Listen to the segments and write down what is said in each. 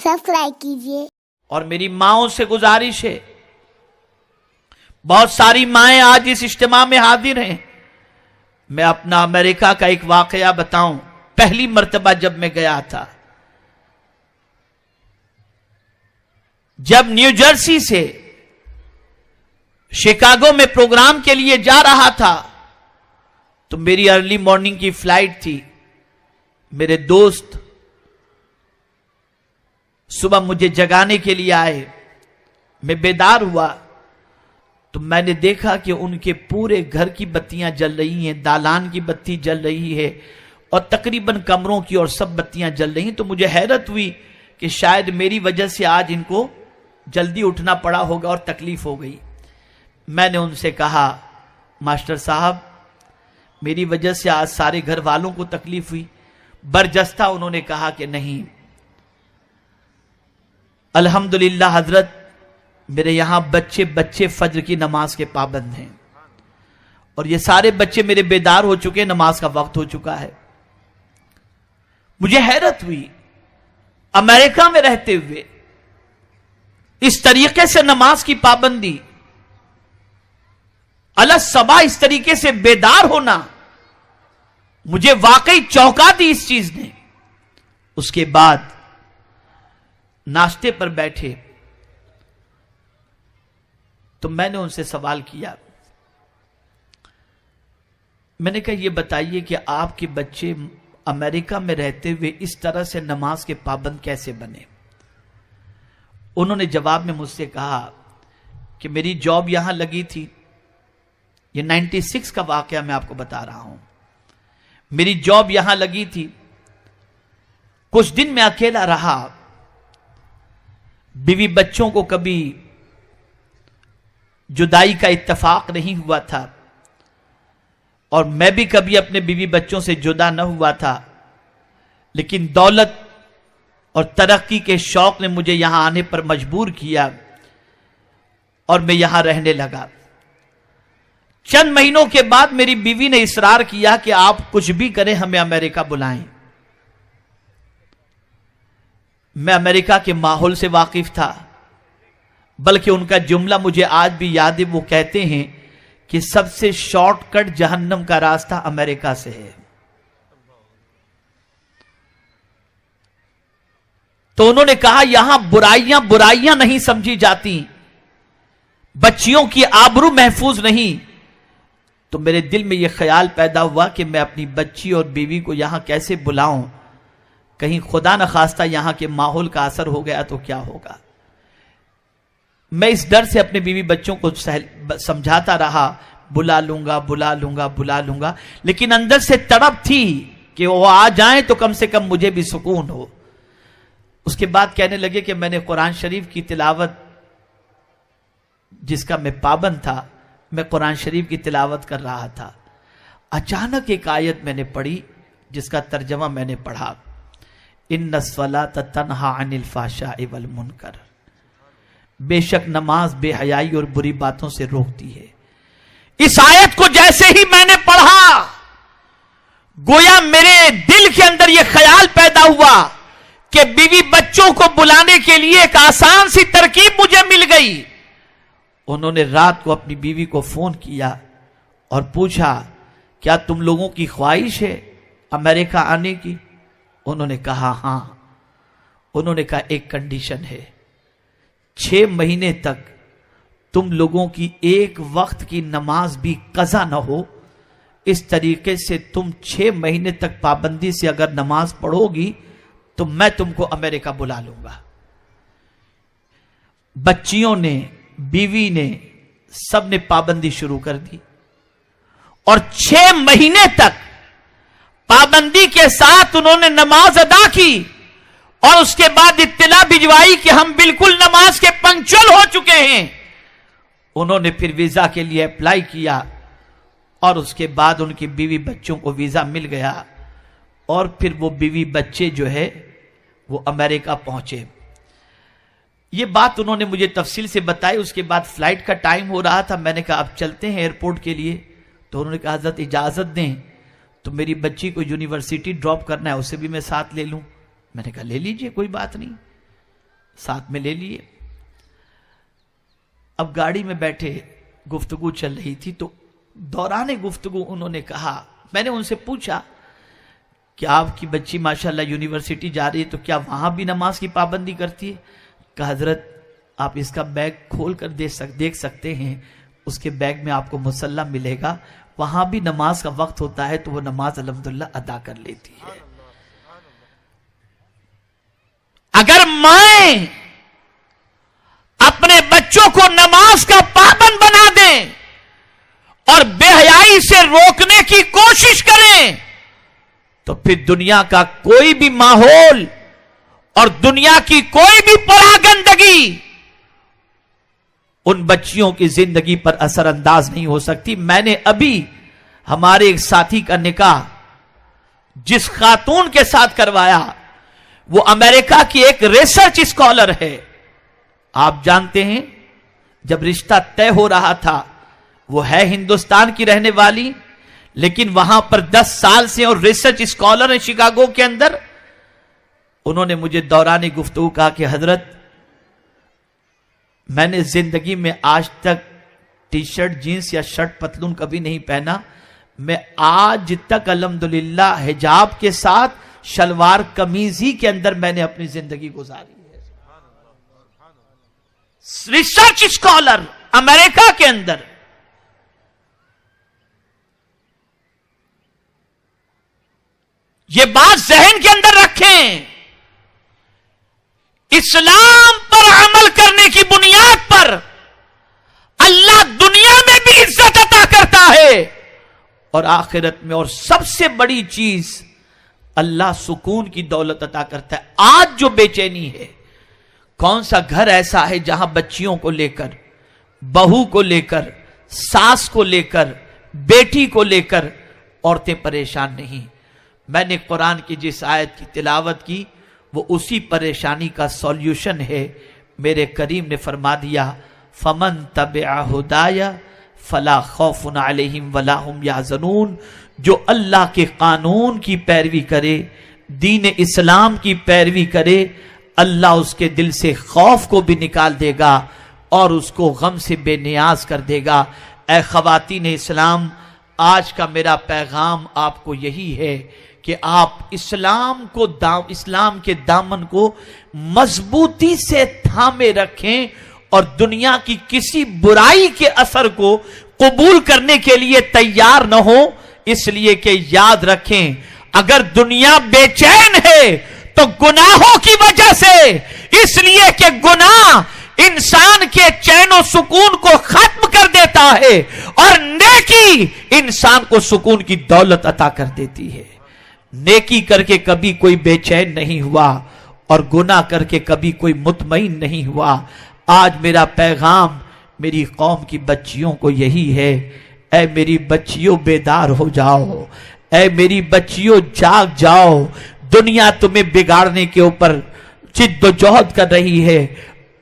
Subscribe कीजिए। और मेरी माओं से गुजारिश है, बहुत सारी माएं आज इस इज्तिमा में हाजिर हैं। मैं अपना अमेरिका का एक वाकया बताऊं। पहली मर्तबा जब मैं गया था, जब न्यू जर्सी से शिकागो में प्रोग्राम के लिए जा रहा था, तो मेरी अर्ली मॉर्निंग की फ्लाइट थी। मेरे दोस्त सुबह मुझे जगाने के लिए आए। मैं बेदार हुआ तो मैंने देखा कि उनके पूरे घर की बत्तियां जल रही हैं, दालान की बत्ती जल रही है और तकरीबन कमरों की और सब बत्तियां जल रही हैं। तो मुझे हैरत हुई कि शायद मेरी वजह से आज इनको जल्दी उठना पड़ा होगा और तकलीफ हो गई। मैंने उनसे कहा, मास्टर साहब, मेरी वजह से आज सारे घर वालों को तकलीफ हुई। बरजस्ता उन्होंने कहा कि नहीं, अल्हम्दुलिल्लाह हजरत, मेरे यहां बच्चे फज्र की नमाज के पाबंद हैं और ये सारे बच्चे मेरे बेदार हो चुके, नमाज का वक्त हो चुका है। मुझे हैरत हुई, अमेरिका में रहते हुए इस तरीके से नमाज की पाबंदी, अलग सबा इस तरीके से बेदार होना, मुझे वाकई चौंका दी इस चीज ने। उसके बाद नाश्ते पर बैठे तो मैंने उनसे सवाल किया। मैंने कहा, ये बताइए कि आपके बच्चे अमेरिका में रहते हुए इस तरह से नमाज के पाबंद कैसे बने? उन्होंने जवाब में मुझसे कहा कि मेरी जॉब यहां लगी थी। ये 96 का वाकया मैं आपको बता रहा हूं। मेरी जॉब यहां लगी थी, कुछ दिन मैं अकेला रहा। बीवी बच्चों को कभी जुदाई का इत्तेफाक नहीं हुआ था और मैं भी कभी अपने बीवी बच्चों से जुदा न हुआ था, लेकिन दौलत और तरक्की के शौक ने मुझे यहां आने पर मजबूर किया और मैं यहां रहने लगा। चंद महीनों के बाद मेरी बीवी ने इसरार किया कि आप कुछ भी करें, हमें अमेरिका बुलाएं। मैं अमेरिका के माहौल से वाकिफ था, बल्कि उनका जुमला मुझे आज भी याद है। वो कहते हैं कि सबसे शॉर्टकट जहन्नम का रास्ता अमेरिका से है। तो उन्होंने कहा, यहां बुराइयां नहीं समझी जाती, बच्चियों की आबरू महफूज नहीं। तो मेरे दिल में यह ख्याल पैदा हुआ कि मैं अपनी बच्ची और बीवी को यहां कैसे बुलाऊं, कहीं खुदा न खास्ता यहां के माहौल का असर हो गया तो क्या होगा। मैं इस डर से अपने बीवी बच्चों को समझाता रहा, बुला लूंगा, लेकिन अंदर से तड़प थी कि वो आ जाएं तो कम से कम मुझे भी सुकून हो। उसके बाद कहने लगे कि मैंने कुरान शरीफ की तिलावत, जिसका मैं पाबंद था, मैं कुरान शरीफ की तिलावत कर रहा था। अचानक एक आयत मैंने पढ़ी जिसका तर्जमा मैंने पढ़ा, इन्नस्सलात तन्हा अनिल फाहशाइ वल मुनकर, बेशक नमाज बेहयाई और बुरी बातों से रोकती है। इस आयत को जैसे ही मैंने पढ़ा, गोया मेरे दिल के अंदर यह ख्याल पैदा हुआ कि बीवी बच्चों को बुलाने के लिए एक आसान सी तरकीब मुझे मिल गई। उन्होंने रात को अपनी बीवी को फोन किया और पूछा, क्या तुम लोगों की ख्वाहिश है अमेरिका आने की? उन्होंने कहा हां। उन्होंने कहा, एक कंडीशन है, 6 महीने तक तुम लोगों की एक वक्त की नमाज भी कज़ा न हो। इस तरीके से तुम 6 महीने तक पाबंदी से अगर नमाज पढ़ोगी तो मैं तुमको अमेरिका बुला लूंगा। बच्चियों ने, बीवी ने, सब ने पाबंदी शुरू कर दी और 6 महीने तक पाबंदी के साथ उन्होंने नमाज अदा की और उसके बाद इत्तिला भिजवाई कि हम बिल्कुल नमाज के पंक्चुअल हो चुके हैं। उन्होंने फिर वीजा के लिए अप्लाई किया और उसके बाद उनकी बीवी बच्चों को वीजा मिल गया और फिर वो बीवी बच्चे जो है वो अमेरिका पहुंचे। ये बात उन्होंने मुझे तफसील से बताई। उसके बाद फ्लाइट का टाइम हो रहा था। मैंने कहा अब चलते हैं एयरपोर्ट के लिए। तो उन्होंने कहा हज़रत इजाज़त दें तो मेरी बच्ची को यूनिवर्सिटी ड्रॉप करना है, उसे भी मैं साथ ले लूं। मैंने कहा ले लीजिए, कोई बात नहीं। ساتھ میں لے لیے. اب گاڑی میں بیٹھے گفتگو چل رہی تھی تو دوران گفتگو انہوں نے کہا، میں نے ان سے پوچھا کہ آپ کی بچی ماشاءاللہ یونیورسٹی جا رہی ہے تو کیا وہاں بھی نماز کی پابندی کرتی ہے؟ کہ حضرت آپ اس کا بیگ کھول کر دیکھ سکتے ہیں، اس کے بیگ میں آپ کو مصلی ملے گا، وہاں بھی نماز کا وقت ہوتا ہے تو وہ نماز الحمدللہ ادا کر لیتی ہے. اگر مائیں اپنے بچوں کو نماز کا پابند بنا دیں اور بے حیائی سے روکنے کی کوشش کریں تو پھر دنیا کا کوئی بھی ماحول اور دنیا کی کوئی بھی پراگندگی ان بچیوں کی زندگی پر اثر انداز نہیں ہو سکتی. میں نے ابھی ہمارے ایک ساتھی کا نکاح جس خاتون کے ساتھ کروایا، وہ امریکہ کی ایک ریسرچ اسکالر ہے. آپ جانتے ہیں جب رشتہ طے ہو رہا تھا، وہ ہے ہندوستان کی رہنے والی لیکن وہاں پر 10 سال سے اور ریسرچ اسکالر ہیں شکاگو کے اندر. انہوں نے مجھے دوران گفتگو کہا کہ حضرت میں نے زندگی میں آج تک ٹی شرٹ جینس یا شرٹ پتلون کبھی نہیں پہنا، میں آج تک الحمدللہ حجاب کے ساتھ شلوار قمیض ہی کے اندر میں نے اپنی زندگی گزاری ہے. ریسرچ اسکالر امریکہ کے اندر. یہ بات ذہن کے اندر رکھیں، اسلام پر عمل کرنے کی بنیاد پر اللہ دنیا میں بھی عزت عطا کرتا ہے اور آخرت میں، اور سب سے بڑی چیز اللہ سکون کی دولت عطا کرتا ہے. آج جو بے چینی ہے، کون سا گھر ایسا ہے جہاں بچیوں کو لے کر، بہو کو لے کر، ساس کو لے کر، بیٹی کو لے کر عورتیں پریشان نہیں؟ میں نے قرآن کی جس آیت کی تلاوت کی وہ اسی پریشانی کا سولیوشن ہے. میرے کریم نے فرما دیا فمن تبع ہدایا فلا خوف علیہم ولا هم یحزنون. جو اللہ کے قانون کی پیروی کرے، دین اسلام کی پیروی کرے، اللہ اس کے دل سے خوف کو بھی نکال دے گا اور اس کو غم سے بے نیاز کر دے گا. اے خواتین اسلام، آج کا میرا پیغام آپ کو یہی ہے کہ آپ اسلام کے دامن کو مضبوطی سے تھامے رکھیں اور دنیا کی کسی برائی کے اثر کو قبول کرنے کے لیے تیار نہ ہو. اس لیے کہ یاد رکھیں، اگر دنیا بے چین ہے تو گناہوں کی وجہ سے، اس لیے کہ گناہ انسان کے چین و سکون کو ختم کر دیتا ہے اور نیکی انسان کو سکون کی دولت عطا کر دیتی ہے. نیکی کر کے کبھی کوئی بے چین نہیں ہوا اور گناہ کر کے کبھی کوئی مطمئن نہیں ہوا. آج میرا پیغام میری قوم کی بچیوں کو یہی ہے، اے میری بچیوں بیدار ہو جاؤ، اے میری بچیوں جاگ جاؤ. دنیا تمہیں بگاڑنے کے اوپر جد و جہد کر رہی ہے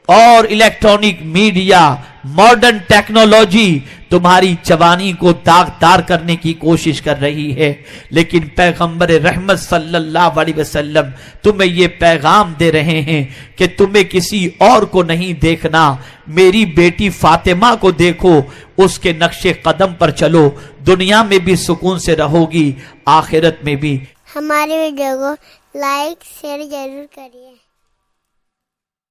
اور الیکٹرانک میڈیا، ماڈرن ٹیکنالوجی تمہاری جوانی کو داغدار کرنے کی کوشش کر رہی ہے، لیکن پیغمبر رحمت صلی اللہ علیہ وسلم تمہیں یہ پیغام دے رہے ہیں کہ تمہیں کسی اور کو نہیں دیکھنا، میری بیٹی فاطمہ کو دیکھو، اس کے نقش قدم پر چلو، دنیا میں بھی سکون سے رہو گی، آخرت میں بھی. ہماری ویڈیو کو لائک شیئر ضرور کریے.